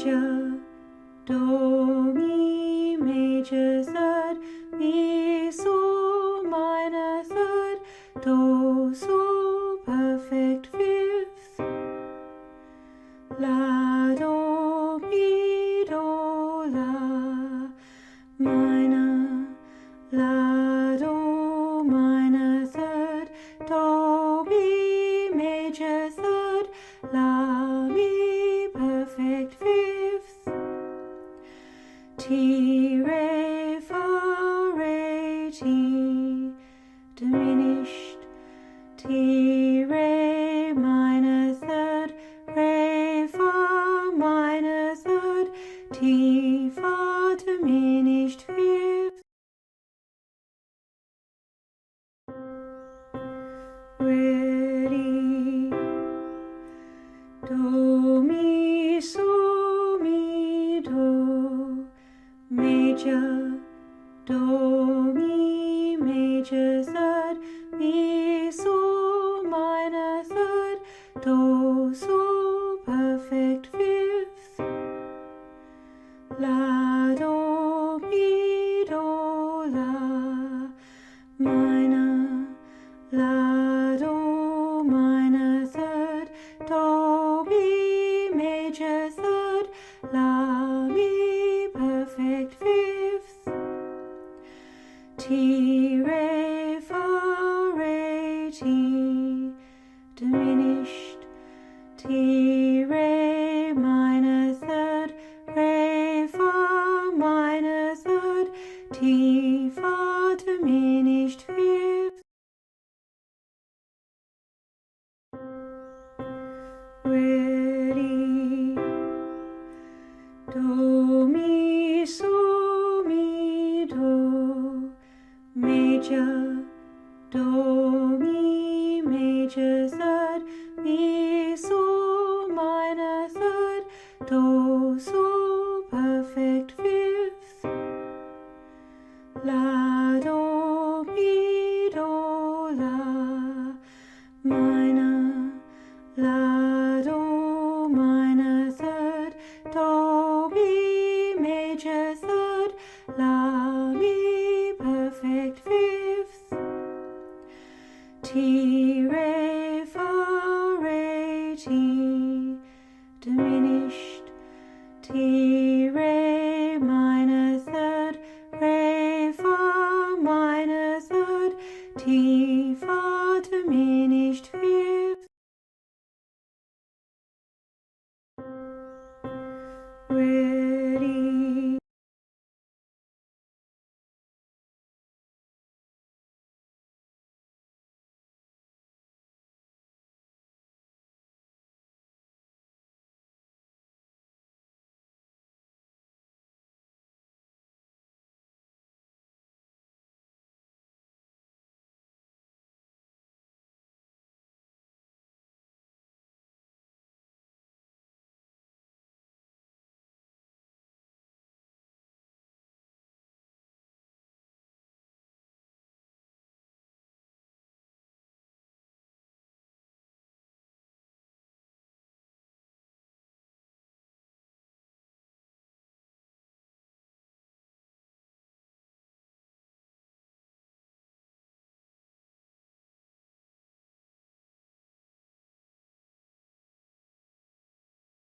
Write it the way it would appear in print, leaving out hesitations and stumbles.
major, do, mi, major third, mi, so, minor third, do, so, perfect fifth, la, do, mi, do, la, minor, la, do, minor third, do, mi, major third, la, mi, perfect fifth, ti, re, fa, re, ti, diminished, ti, re, minor third, re, fa, minor third, ti, fa, diminished fifth, ready, do, mi, so, mi, do, major, do, mi, major third, mi, so, minor third, do, so, perfect fifth, la, do, mi, do, la, minor, la, do, minor third, do, mi, major third, la, mi, perfect fifth, ti, re, fa, re, ti, diminished, ti, re, minor third, re, fa, minor third, ti, fa, diminished fifth, ready, do, mi, so, mi, do, major, do, mi, major third, mi, so, minor third, do, so, perfect fifth, la, do, mi, do, la, minor, la, do, minor third, do, mi, major third, la, mi, perfect fifth, ti, re, fa, re, ti, diminished, ti,